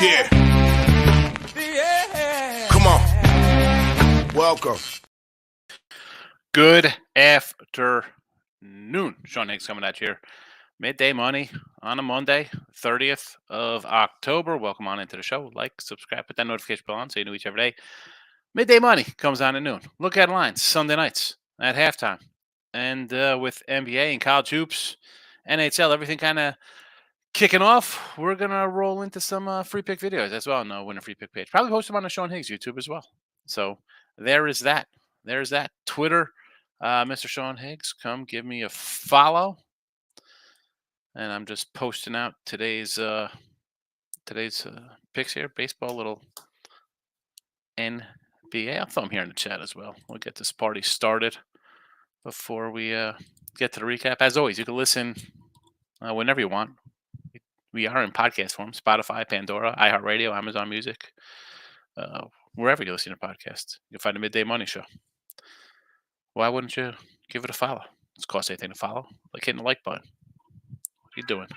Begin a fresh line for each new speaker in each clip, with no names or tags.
Yeah. Come on. Welcome.
Good afternoon. Sean Higgs coming at you here. Midday Money on a Monday, 30th of October. Welcome on into the show. Like, subscribe, put that notification bell on so you know each every day. Midday Money comes on at noon. Look at lines Sunday nights at halftime. And with NBA and college hoops, NHL, everything kind of kicking off, we're going to roll into some free pick videos as well on the Winner Free Pick page. Probably post them on the Sean Higgs YouTube as well. So there is that. There's that. Twitter, Mr. Sean Higgs, come give me a follow. And I'm just posting out today's picks here. Baseball, little NBA. I'll throw them here in the chat as well. We'll get this party started before we get to the recap. As always, you can listen whenever you want. We are in podcast form: Spotify, Pandora, iHeartRadio, Amazon Music, wherever you listen to podcasts. You'll find the Midday Money Show. Why wouldn't you give it a follow? It's cost anything to follow, like hitting the like button. What are you doing?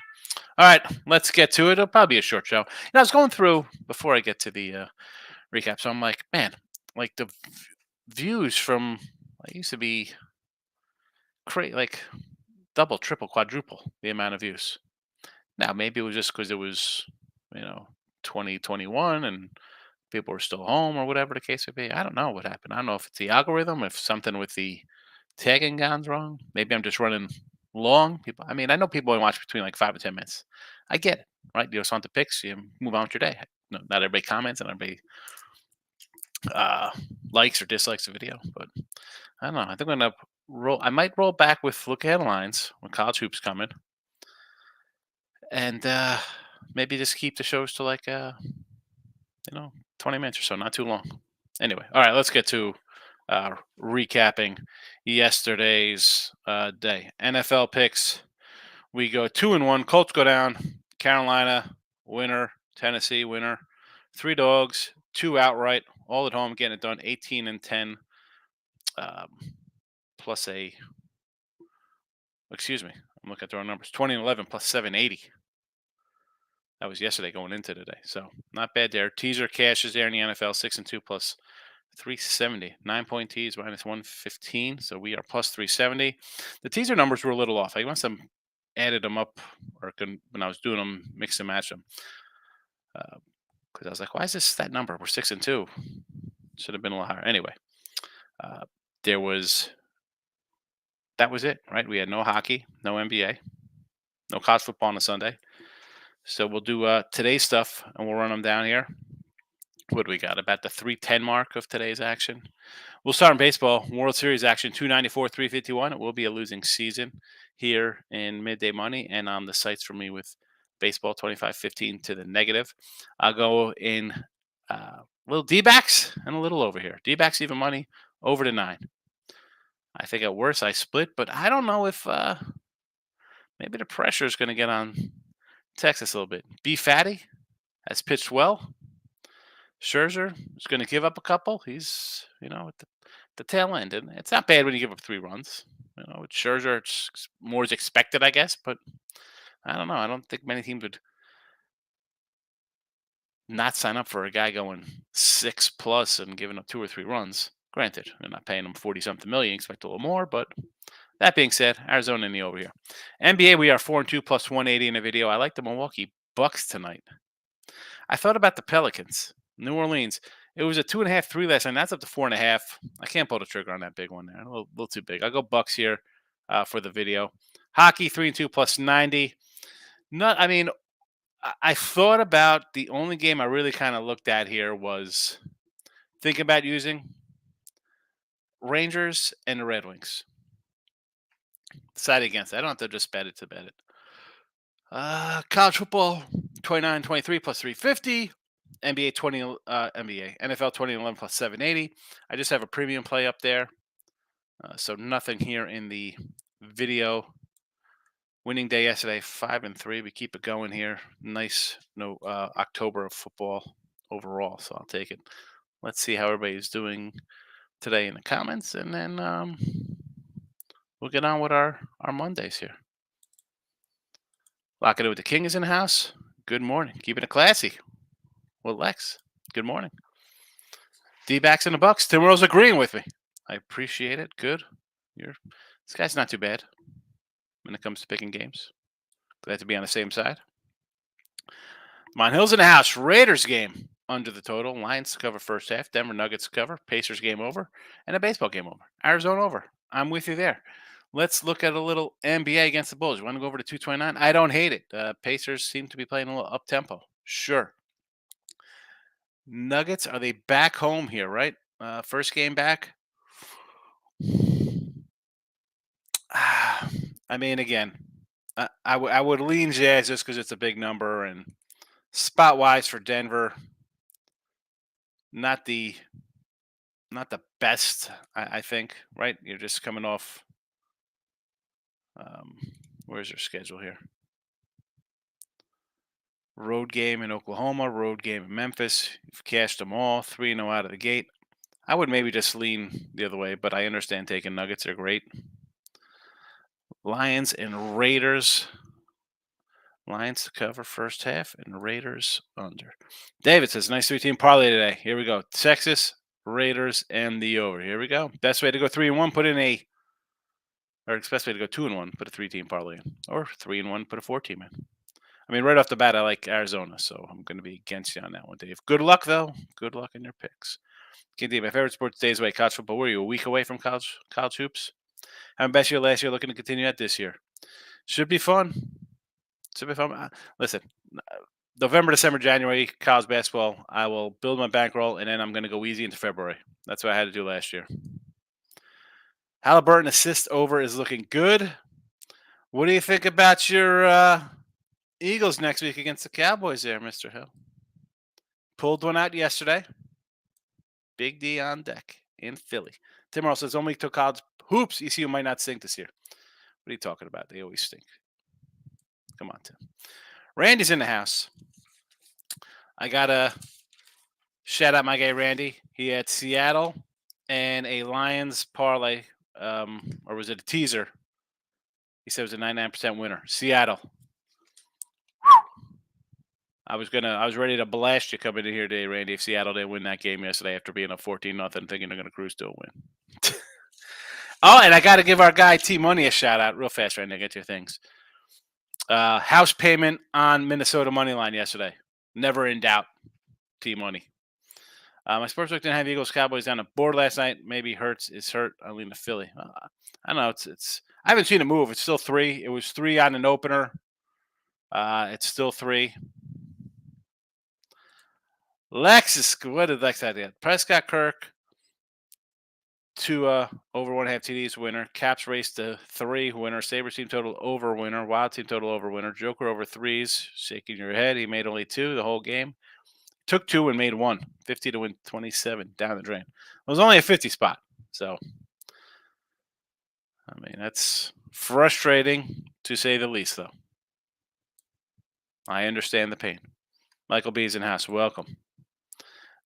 All right, let's get to it. It'll probably be a short show. I was going through before I get to the recap, so I'm like, man, like the views from I used to be like double, triple, quadruple the amount of views. Now maybe it was just because it was 2021 and people were still home or whatever the case would be. I don't know what happened. I don't know if it's the algorithm, if something with the tagging gone's wrong. Maybe I'm just running long. I know people only watch between like 5 and 10 minutes. I get it, right? You just want the picks, you move on with your day. Not everybody comments and everybody likes or dislikes the video, but I don't know. I think I'm gonna roll. I might roll back with look ahead lines when college hoops coming, and maybe just keep the shows to like 20 minutes or so, not too long. Anyway, all right, let's get to recapping yesterday's day. NFL picks. We go 2-1. Colts go down. Carolina winner. Tennessee winner. 3 dogs. 2 outright. All at home, getting it done. 18-10. Plus a. Excuse me. I'm looking at the wrong numbers. 20-11 plus 780. That was yesterday going into today. So not bad there. Teaser cash is there in the NFL. 6-2 plus 370. 9-point teas minus 115. So we are plus 370. The teaser numbers were a little off. I must have added them up or when I was doing them, mix and match them. Because I was like, why is this that number? We're 6-2. Should have been a little higher. Anyway, that was it, right? We had no hockey, no NBA, no college football on a Sunday. So we'll do today's stuff and we'll run them down here. What do we got? About the 310 mark of today's action. We'll start in baseball. World Series action, 294, 351. It will be a losing season here in Midday Money and on the sites for me with baseball 25-15 to the negative. I'll go in little D-backs and a little over here. D-backs even money over to 9. I think at worst I split, but I don't know if maybe the pressure is going to get on Texas a little bit. B. Fatty has pitched well. Scherzer is going to give up a couple. He's, at the tail end. And it's not bad when you give up 3 runs. With Scherzer, it's more is expected, I guess. But I don't know. I don't think many teams would not sign up for a guy going 6+ and giving up 2 or 3 runs. Granted, they're not paying him 40-something million. Expect a little more, but that being said, Arizona in the over here. NBA, we are 4-2 plus 180 in the video. I like the Milwaukee Bucks tonight. I thought about the Pelicans. New Orleans. It was a 2.5, 3 last night. That's up to 4.5. I can't pull the trigger on that big one there. A little too big. I'll go Bucks here for the video. Hockey 3-2 plus 90. I thought about the only game I really kind of looked at here was thinking about using Rangers and the Red Wings. Decided against it. I don't have to just bet it to bet it. College football 29-23 plus 350. NBA NFL 20-11 plus 780. I just have a premium play up there. So nothing here in the video. Winning day yesterday, 5-3. We keep it going here. Nice October of football overall, so I'll take it. Let's see how everybody's doing today in the comments, and then we'll get on with our Mondays here. Locking it with the King is in the house. Good morning. Keeping it classy. Well, Lex. Good morning. D-backs in the Bucks. Tim Rose agreeing with me. I appreciate it. Good. This guy's not too bad when it comes to picking games. Glad to be on the same side. Mon Hill's in the house. Raiders game under the total. Lions to cover first half. Denver Nuggets to cover. Pacers game over. And a baseball game over. Arizona over. I'm with you there. Let's look at a little NBA against the Bulls. You want to go over to 229? I don't hate it. Pacers seem to be playing a little up-tempo. Sure. Nuggets, are they back home here, right? First game back? I mean, again, I would lean Jazz just because it's a big number, and spot-wise for Denver, not the best, I think, right? You're just coming off, where's your schedule here? Road game in Oklahoma, road game in Memphis. You've cashed them all, 3-0 out of the gate. I would maybe just lean the other way, but I understand taking Nuggets. They're great. Lions and Raiders. Lions to cover first half and Raiders under. David says, nice 3-team parlay today. Here we go. Texas, Raiders, and the over. Here we go. Best way to go 3-1, put in or best way to go 2-1, put a 3-team parlay in. Or 3-1, put a 4-team in. I mean, right off the bat, I like Arizona, so I'm going to be against you on that one, Dave. Good luck, though. Good luck in your picks. Continue. My favorite sport stays away, college football. Were you a week away from college hoops? Having best year last year, looking to continue that this year. Should be fun. Should be fun. Listen, November, December, January, college basketball. I will build my bankroll, and then I'm going to go easy into February. That's what I had to do last year. Halliburton assist over is looking good. What do you think about your Eagles next week against the Cowboys there, Mr. Hill? Pulled one out yesterday. Big D on deck in Philly. Tim Earl says, only took college hoops. ECU might not stink this year. What are you talking about? They always stink. Come on, Tim. Randy's in the house. I got to shout out my guy, Randy. He had Seattle and a Lions parlay, or was it a teaser? He said it was a 99% winner. Seattle. I was ready to blast you coming in here today, Randy, if Seattle didn't win that game yesterday after being up 14-0, thinking they're going to cruise to a win. Oh, and I got to give our guy T-Money a shout-out real fast, Randy. Get your things. House payment on Minnesota money line yesterday. Never in doubt. T-Money. My sportsbook didn't have Eagles Cowboys down the board last night. Maybe Hurts is hurt. I lean to Philly. I don't know. It's. I haven't seen a move. It's still 3. It was 3 on an opener. It's still 3. What did Lex have? Prescott, Kirk, 2 over 1.5 TDs winner. Caps race to 3 winner. Sabres team total over winner. Wild team total over winner. Joker over 3s. Shaking your head. He made only 2 the whole game. Took 2 and made 1. 50 to win 27 down the drain. It was only a 50 spot. So, I mean, that's frustrating to say the least, though. I understand the pain. Michael B's in house. Welcome.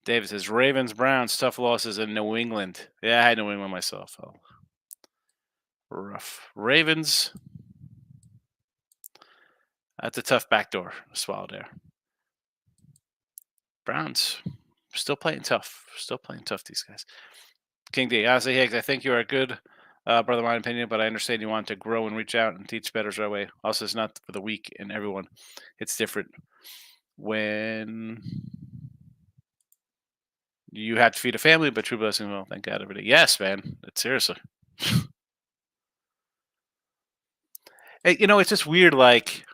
David says, Ravens, Browns, tough losses in New England. Yeah, I had New England myself. Oh, rough. Ravens. That's a tough backdoor swallow there. Browns, still playing tough. Still playing tough, these guys. King D. Honestly, Higgs, I think you're a good brother, in my opinion, but I understand you want to grow and reach out and teach better right away. Also, it's not for the weak and everyone. It's different when you have to feed a family, but true blessing, well, thank God every day. Yes, man. It's seriously. Hey, it's just weird, like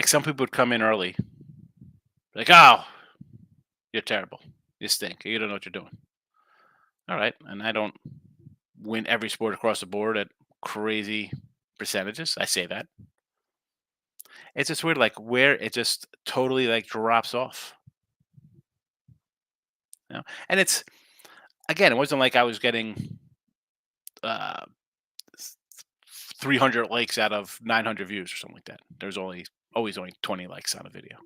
some people would come in early. Like, oh, you're terrible. You stink. You don't know what you're doing. All right. And I don't win every sport across the board at crazy percentages. I say that. It's just weird, like where it just totally like drops off. And it's, again, it wasn't like I was getting 300 likes out of 900 views or something like that. There's always only 20 likes on a video.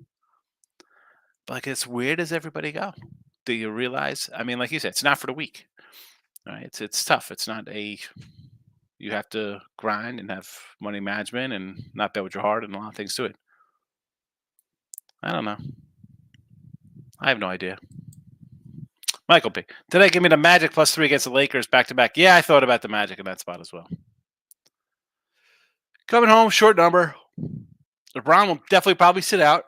But like, as weird as everybody go, do you realize? I mean, like you said, it's not for the weak. Right? It's tough. It's not a you have to grind and have money management and not bet with your heart and a lot of things to it. I don't know. I have no idea. Michael B. Today, give me the Magic +3 against the Lakers back to back. Yeah, I thought about the Magic in that spot as well. Coming home, short number. LeBron will definitely probably sit out.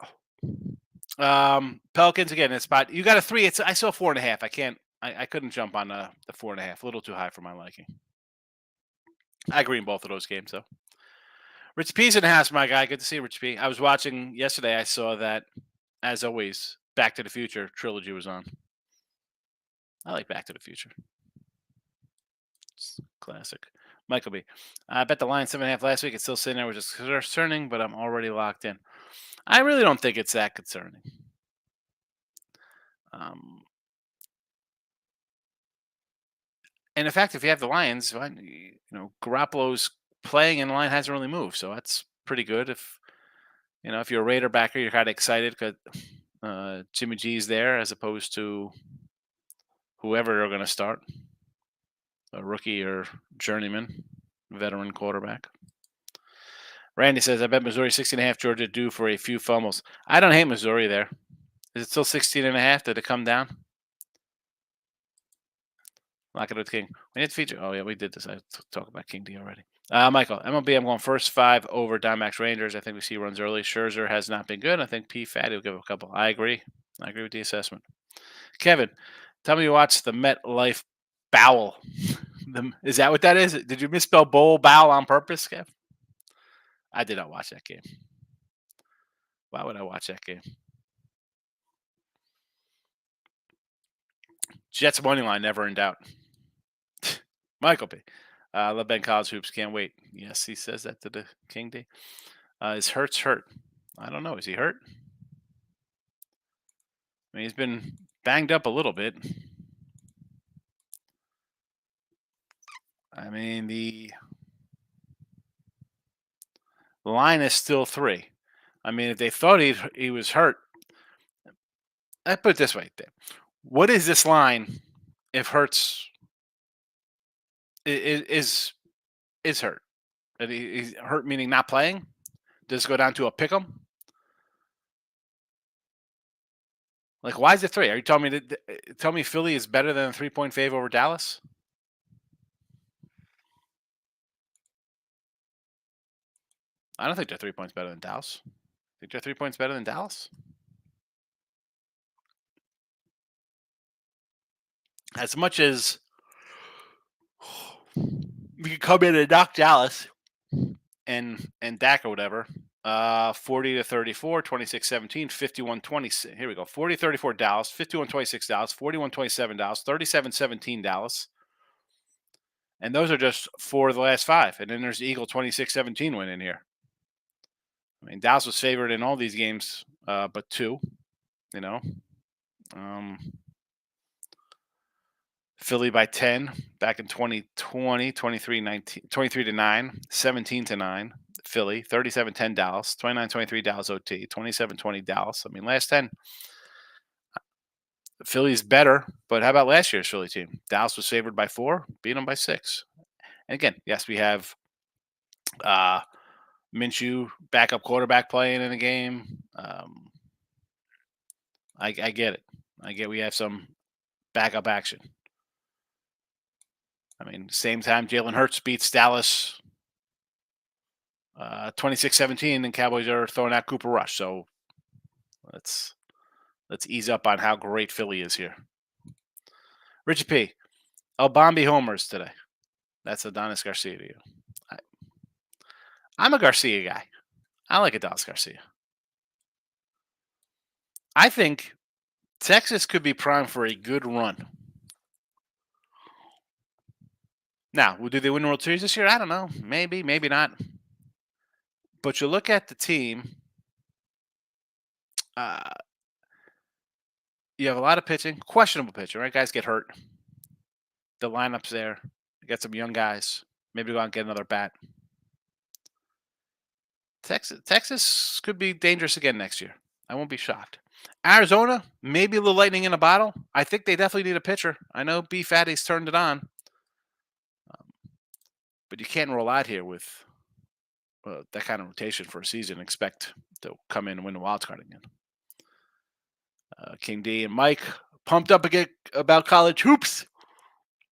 Pelicans again in that spot. You got a 3. I saw 4.5. I can't. I couldn't jump on the 4.5. A little too high for my liking. I agree in both of those games though. Rich P's in the house, my guy. Good to see you, Rich P. I was watching yesterday. I saw that, as always, Back to the Future trilogy was on. I like Back to the Future. It's classic. Michael B. I bet the line 7.5 last week. It's still sitting there, which is concerning, but I'm already locked in. I really don't think it's that concerning. And in fact, if you have the Lions, Garoppolo's playing and the line hasn't really moved, so that's pretty good. If you're a Raider backer, you're kind of excited because Jimmy G's there as opposed to whoever they're going to start, a rookie or journeyman, veteran quarterback. Randy says, I bet Missouri 16.5, Georgia due for a few fumbles. I don't hate Missouri there. Is it still 16.5? Did it come down? Lock it with King. We need to feature. Oh, yeah, we did this. I talked about King D already. Michael, MLB, I'm going first 5 over Diamondbacks Rangers. I think we see runs early. Scherzer has not been good. I think P. Fatty will give a couple. I agree. I agree with the assessment. Kevin, tell me you watched the MetLife Bowl. Is that what that is? Did you misspell bowl bowl on purpose, Kev? I did not watch that game. Why would I watch that game? Jets money line never in doubt. Michael B. I love Ben College hoops. Can't wait. Yes, he says that to the King D. Is Hurts hurt? I don't know. Is he hurt? I mean, he's been banged up a little bit. I mean, the line is still 3. I mean, if they thought he was hurt, I put it this way. What is this line if Hurts is hurt? He's hurt meaning not playing? Does it go down to a pick 'em? Like, why is it 3? Are you telling me tell me Philly is better than a 3-point fave over Dallas? I don't think they're 3 points better than Dallas. Think they're 3 points better than Dallas? As much as we could come in and knock Dallas and Dak or whatever, 40-34, 26-17, 51-26. Here we go. 40-34 Dallas, 51-26 Dallas, 41-27 Dallas, 37-17 Dallas. And those are just 4 of the last 5. And then there's the Eagle 26-17 win in here. I mean, Dallas was favored in all these games, but 2, Philly by 10 back in 2020, 23-9, 17-9, Philly, 37-10 Dallas, 29-23 Dallas OT, 27-20 Dallas. I mean, last 10, Philly's better, but how about last year's Philly team? Dallas was favored by 4, beat them by 6. And again, yes, we have Minshew, backup quarterback playing in the game. I get it. I get we have some backup action. I mean, same time Jalen Hurts beats Dallas 26-17, and Cowboys are throwing out Cooper Rush. So let's ease up on how great Philly is here. Richie P. Albombi homers today. That's Adonis Garcia to you. I'm a Garcia guy. I like Adonis Garcia. I think Texas could be primed for a good run. Now, do they win the World Series this year? I don't know. Maybe, maybe not. But you look at the team, you have a lot of pitching, questionable pitching, right? Guys get hurt. The lineup's there. You got some young guys. Maybe go out and get another bat. Texas could be dangerous again next year. I won't be shocked. Arizona, maybe a little lightning in a bottle. I think they definitely need a pitcher. I know B. Fatty's turned it on. But you can't roll out here with that kind of rotation for a season and expect to come in and win the wild card again. King D and Mike pumped up again about college hoops.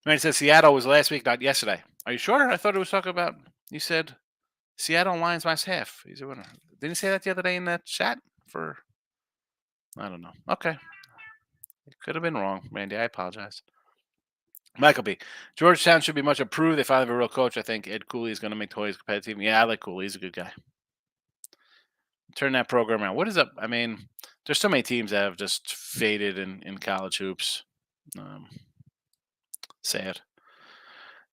Man, it says Seattle was last week, not yesterday. Are you sure? I thought it was talking about. You said Seattle and Lions minus half. He's a winner. Didn't you say that the other day in that chat? For I don't know. Okay, it could have been wrong, Randy. I apologize. Michael B. Georgetown should be much improved. They finally have a real coach. I think Ed Cooley is going to make the Hoyas competitive. Yeah, I like Cooley. He's a good guy. Turn that program around. What is up? I mean, there's so many teams that have just faded in college hoops. Sad.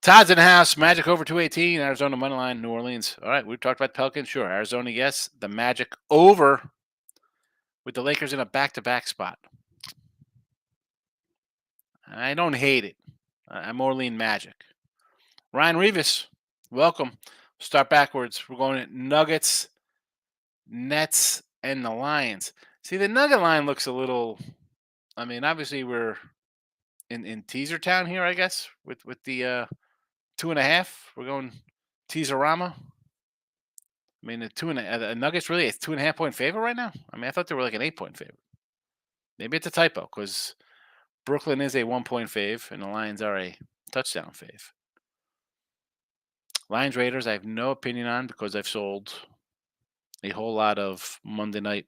Todd's in the house. Magic over 218. Arizona money line. New Orleans. All right, we talked about Pelicans. Sure. Arizona, yes. The Magic over with the Lakers in a back-to-back spot. I don't hate it. I'm more lean Magic. Ryan Revis, welcome. Start backwards. We're going at Nuggets, Nets, and the Lions. See, the Nugget line looks a little. I mean, obviously we're in teaser town here, I guess, with the 2.5. We're going teaserama. I mean, the Nuggets really a 2.5 point favorite right now. I mean, I thought they were like an 8 point favorite. Maybe it's a typo because Brooklyn is a 1 point fave and the Lions are a touchdown fave. Lions Raiders, I have no opinion on because I've sold a whole lot of Monday night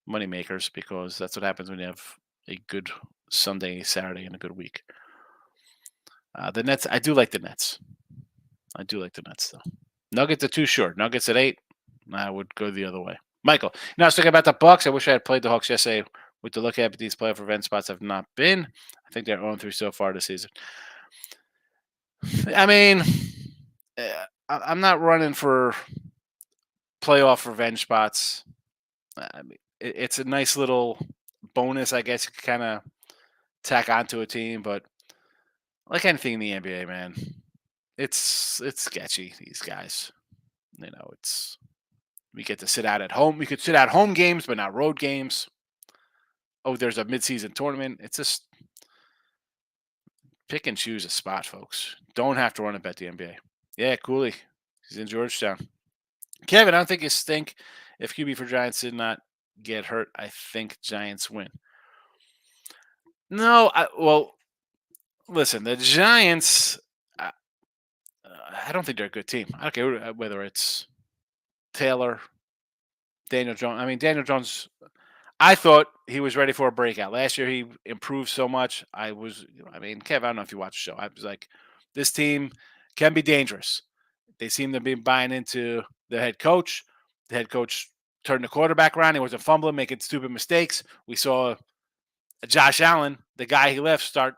money makers because that's what happens when you have a good Sunday, Saturday, and a good week. The Nets, I do like the Nets. I do like the Nets, though. Nuggets are too short. Nuggets at 8, I would go the other way. Michael, I was thinking about the Bucks. I wish I had played the Hawks yesterday with the look at, but these playoff event spots have not been. I think they're 0-3 so far this season. I mean, I'm not running for playoff revenge spots. I mean, it's a nice little bonus, I guess, you could kind of tack onto a team, but like anything in the NBA, man, it's sketchy. These guys, it's we get to sit out at home. We could sit out home games, but not road games. Oh, there's a midseason tournament. It's just pick and choose a spot, folks. Don't have to run it bet the NBA. Yeah, Cooley. He's in Georgetown. Kevin, I don't think you stink. If QB for Giants did not get hurt, I think Giants win. No, well, listen, the Giants, I don't think they're a good team. I don't care whether it's Taylor, Daniel Jones. I mean, Daniel Jones, I thought he was ready for a breakout. Last year, he improved so much. Kev, I don't know if you watch the show. I was like, this team can be dangerous. They seem to be buying into the head coach. The head coach turned the quarterback around. He wasn't fumbling, making stupid mistakes. We saw Josh Allen, the guy he left, start,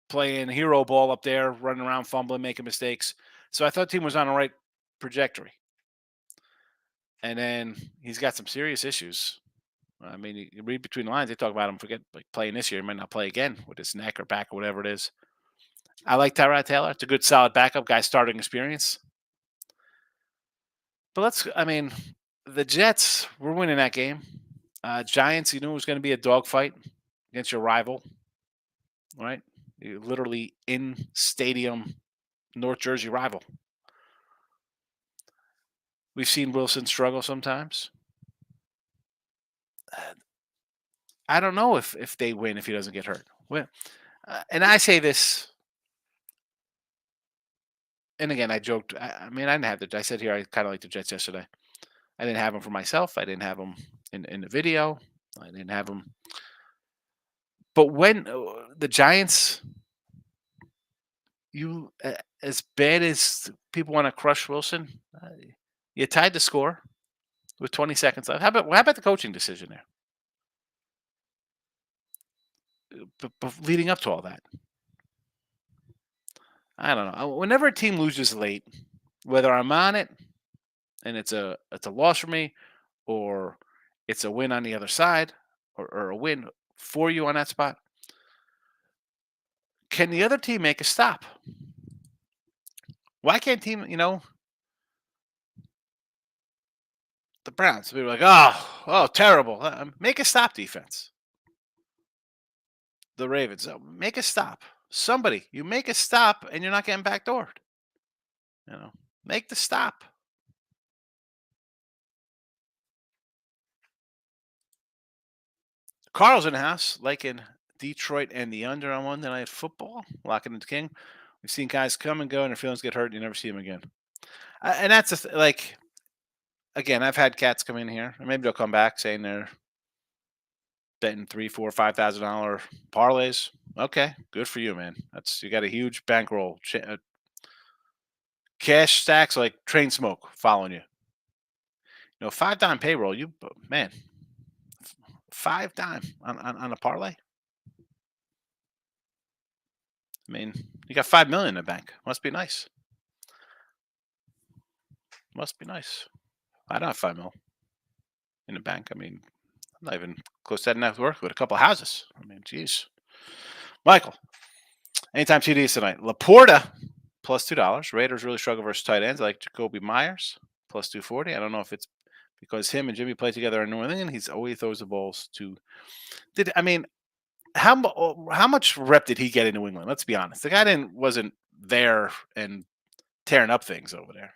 playing hero ball up there, running around, fumbling, making mistakes. So I thought the team was on the right trajectory. And then he's got some serious issues. I mean, you read between the lines, they talk about him playing this year. He might not play again with his neck or back or whatever it is. I like Tyrod Taylor. It's a good, solid backup guy, starting experience. But the Jets, we're winning that game. Giants, you knew it was going to be a dogfight against your rival, right? You're literally in stadium, North Jersey rival. We've seen Wilson struggle sometimes. I don't know if they win if he doesn't get hurt. Well, and I say this, and again, I joked. I didn't have I said here I kind of like the Jets yesterday. I didn't have them for myself. I didn't have them in the video. I didn't have them. But when the Giants, as bad as people want to crush Wilson, you tied the score with 20 seconds left. How about the coaching decision there? But leading up to all that, I don't know. Whenever a team loses late, whether I'm on it and it's a loss for me, or it's a win on the other side, or a win for you on that spot, can the other team make a stop? Why can't team, the Browns, we were like, oh, terrible. Make a stop defense. The Ravens, make a stop. Somebody, you make a stop and you're not getting backdoored. You know, make the stop. Carl's in the house, like in Detroit and the under on Monday Night Football, locking into King. We've seen guys come and go, and their feelings get hurt, and you never see them again. And that's like again, I've had cats come in here, and maybe they'll come back saying they're betting three, four, $5,000 parlays. Okay, good for you, man. That's you got a huge bankroll, cash stacks like train smoke following you. You know, 5 dime payroll. You man, 5 dime on a parlay. I mean, you got 5 million in the bank. Must be nice. Must be nice. I don't have 5 mil in the bank. I mean, I'm not even close to that net worth with a couple of houses. I mean, geez. Michael, anytime TDs tonight. Laporta plus $2. Raiders really struggle versus tight ends. I like Jacoby Myers plus 240. I don't know if it's because him and Jimmy play together in New England. He's always throws the balls to. I mean, how much rep did he get in New England? Let's be honest. The guy wasn't there and tearing up things over there.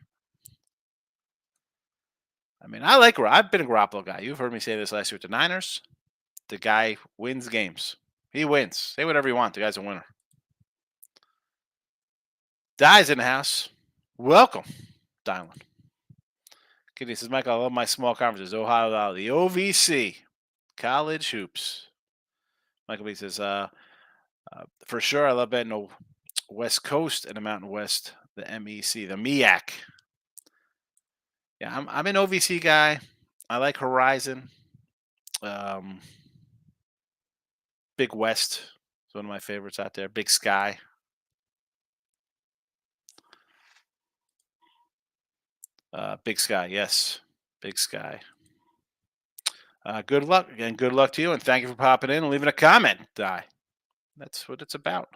I mean, I've been a Garoppolo guy. You've heard me say this last year with the Niners. The guy wins games. He wins. Say whatever you want. The guy's a winner. Dies in the house. Welcome, Dylan. Kitty says, Michael, I love my small conferences. Ohio Valley, the OVC, college hoops. Michael B says, for sure, I love betting the West Coast and the Mountain West, the MEC, the MEAC. Yeah, I'm an OVC guy. I like Horizon. Big West is one of my favorites out there. Big Sky. Big Sky, yes. Big Sky. Good luck. Again, good luck to you, and thank you for popping in and leaving a comment, Di. That's what it's about.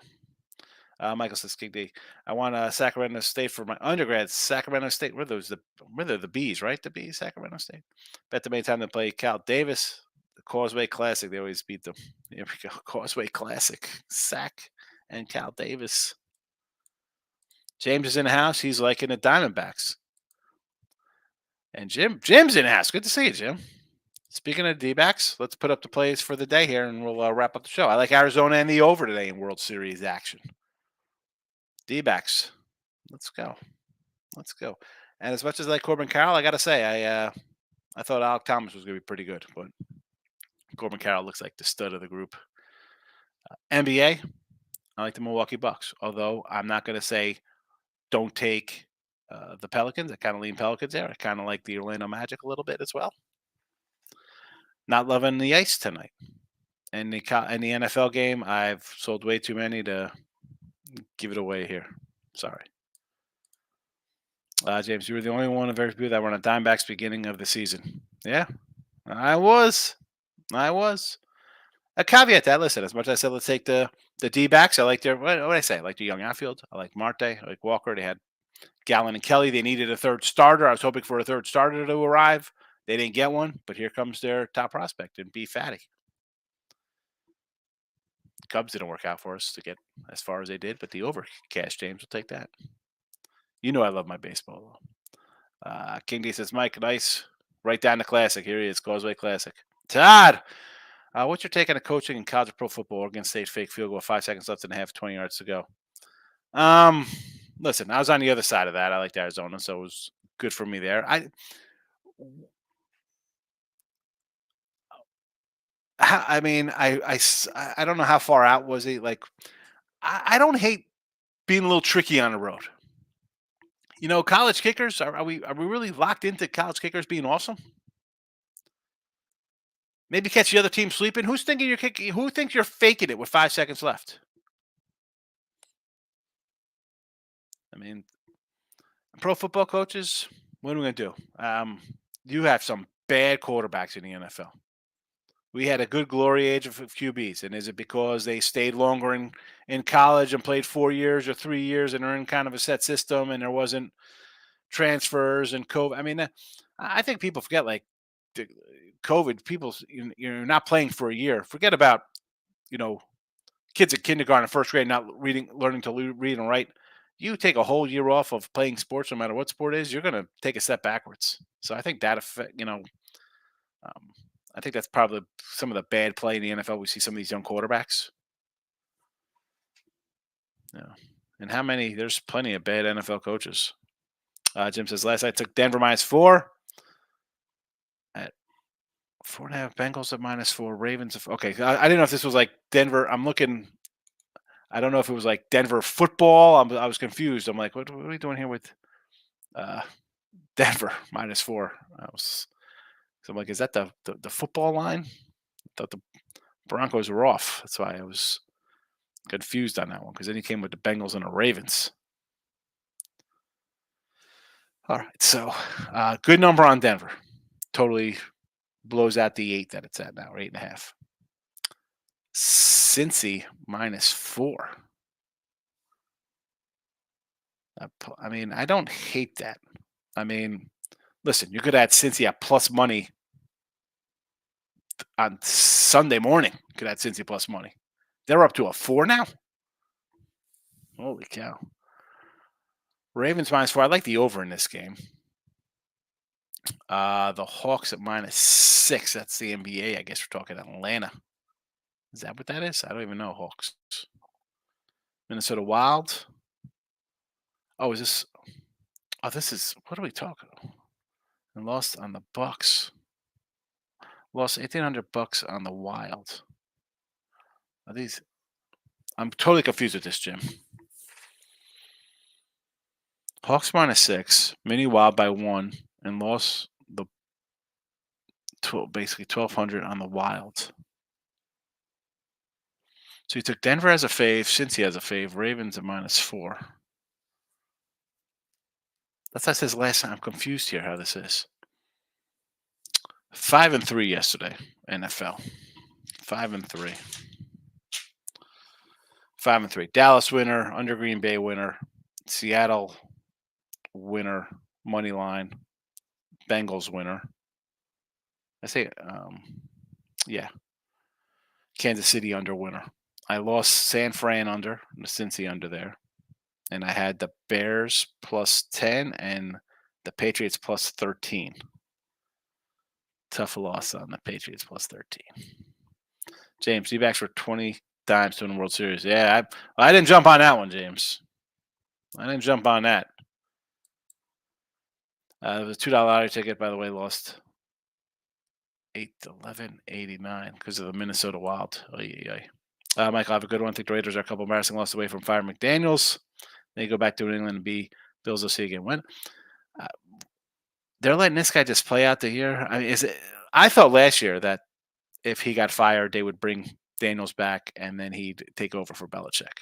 Michael says, King D, I want Sacramento State for my undergrad. Sacramento State, where the Bees, right? The Bees, Sacramento State. Bet the main time they play Cal Davis, the Causeway Classic. They always beat them. Here we go. Causeway Classic. Sac and Cal Davis. James is in the house. He's liking the Diamondbacks. And Jim's in the house. Good to see you, Jim. Speaking of D-backs, let's put up the plays for the day here, and we'll wrap up the show. I like Arizona and the over today in World Series action. D-backs, let's go. Let's go. And as much as I like Corbin Carroll, I got to say, I thought Alec Thomas was going to be pretty good, but Corbin Carroll looks like the stud of the group. NBA, I like the Milwaukee Bucks, although I'm not going to say don't take the Pelicans. I kind of lean Pelicans there. I kind of like the Orlando Magic a little bit as well. Not loving the ice tonight. And the NFL game, I've sold way too many to give it away here. Sorry. James, you were the only one of very few that were on a Dimebacks beginning of the season. Yeah, I was. A caveat to that, listen, as much as I said, let's take the D-backs. I like their, what did I say? I like the young outfield. I like Marte. I like Walker. They had Gallen and Kelly. They needed a third starter. I was hoping for a third starter to arrive. They didn't get one, but here comes their top prospect in B. Fatty. Cubs didn't work out for us to get as far as they did, but the over cash, James, will take that. You know I love my baseball. King D says, Mike, nice. Right down the classic. Here he is, Causeway Classic. Todd, what's your take on the coaching in college pro football? Oregon State fake field goal, 5 seconds left in the half, 20 yards to go. Listen, I was on the other side of that. I liked Arizona, so it was good for me there. I mean, I don't know how far out was he. Like, I don't hate being a little tricky on the road. You know, college kickers, are we really locked into college kickers being awesome? Maybe catch the other team sleeping. Who's thinking you're kicking? Who thinks you're faking it with 5 seconds left? I mean, pro football coaches, what are we going to do? You have some bad quarterbacks in the NFL. We had a good glory age of QBs. And is it because they stayed longer in college and played 4 years or 3 years and are in kind of a set system and there wasn't transfers and COVID? I mean, I think people forget, like, COVID, people, you're not playing for a year. Forget about, kids in kindergarten, first grade, not learning to read and write. you take a whole year off of playing sports, no matter what sport it is, you're going to take a step backwards. So I think that affect, I think that's probably some of the bad play in the NFL. We see some of these young quarterbacks. Yeah. And how many? There's plenty of bad NFL coaches. Jim says last night took Denver -4 at 4.5. Bengals at -4. Ravens. Okay, I didn't know if this was like Denver. I'm looking. I don't know if it was like Denver football. I was confused. I'm like, what are we doing here with Denver -4? So I'm like, is that the football line? I thought the Broncos were off. That's why I was confused on that one, because then he came with the Bengals and the Ravens. All right, so good number on Denver. Totally blows out the 8 that it's at now, or 8.5. Cincy -4. I mean, I don't hate that. I mean, listen, you could add Cincy at plus money on Sunday morning. You could add Cincy plus money. They're up to a 4 now. Holy cow. Ravens -4. I like the over in this game. The Hawks at -6. That's the NBA. I guess we're talking Atlanta. Is that what that is? I don't even know. Hawks. Minnesota Wild. Oh, is this? Oh, this is. What are we talking about? And lost on the Bucks. Lost $1,800 on the Wild. Are these? I'm totally confused with this, Jim. Hawks -6. Mini Wild by 1, and lost the basically 1,200 on the Wild. So you took Denver as a fave, Cincy as a fave, Ravens at -4. That's what I said last time. I'm confused here how this is. 5-3 yesterday, NFL. 5-3. 5-3. Dallas winner, under Green Bay winner, Seattle winner, money line, Bengals winner. I say, yeah. Kansas City under winner. I lost San Fran under, the Cincy under there. And I had the Bears +10 and the Patriots +13. Tough loss on the Patriots +13. James, D-backs were 20 times to win the World Series. Yeah, I didn't jump on that one, James. I didn't jump on that. The $2 lottery ticket, by the way, lost 8-11-89 because of the Minnesota Wild. Michael, have a good one. I think the Raiders are a couple embarrassing losses away from firing McDaniels. They go back to New England and be Bills will see again. When they're letting this guy just play out the year. I mean, I thought last year that if he got fired, they would bring Daniels back and then he'd take over for Belichick.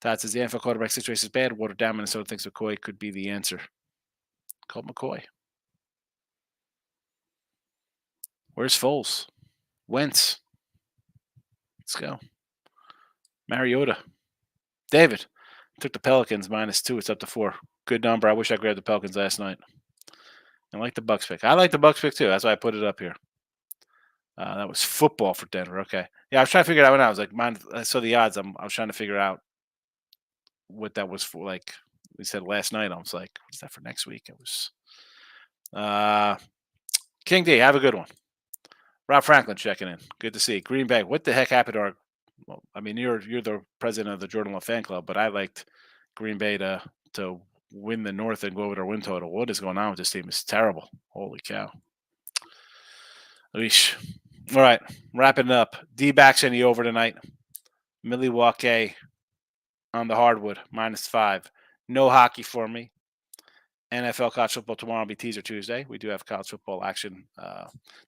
Todd says the NFL quarterback situation is bad. Watered down. Minnesota thinks McCoy could be the answer. Colt McCoy. Where's Foles? Wentz. Let's go. Mariota. David. Took the Pelicans -2. It's up to 4. Good number. I wish I grabbed the Pelicans last night. I like the Bucks pick. I like the Bucks pick too. That's why I put it up here. That was football for Denver. Okay. Yeah, I was trying to figure it out when I was like, I saw the odds. I was trying to figure out what that was for. Like we said last night, I was like, what's that for next week? It was King D. Have a good one. Rob Franklin checking in. Good to see. Green Bay. What the heck happened to our? Well, I mean, you're the president of the Jordan Love fan club, but I liked Green Bay to win the North and go over their win total. What is going on with this team? It's terrible. Holy cow. Leash. All right, wrapping it up. D-backs in the over tonight. Milwaukee on the hardwood, -5. No hockey for me. NFL college football tomorrow will be teaser Tuesday. We do have college football action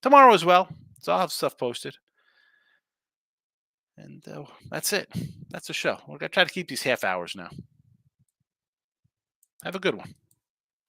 tomorrow as well. So I'll have stuff posted. And that's it. That's the show. We're going to try to keep these half hours now. Have a good one.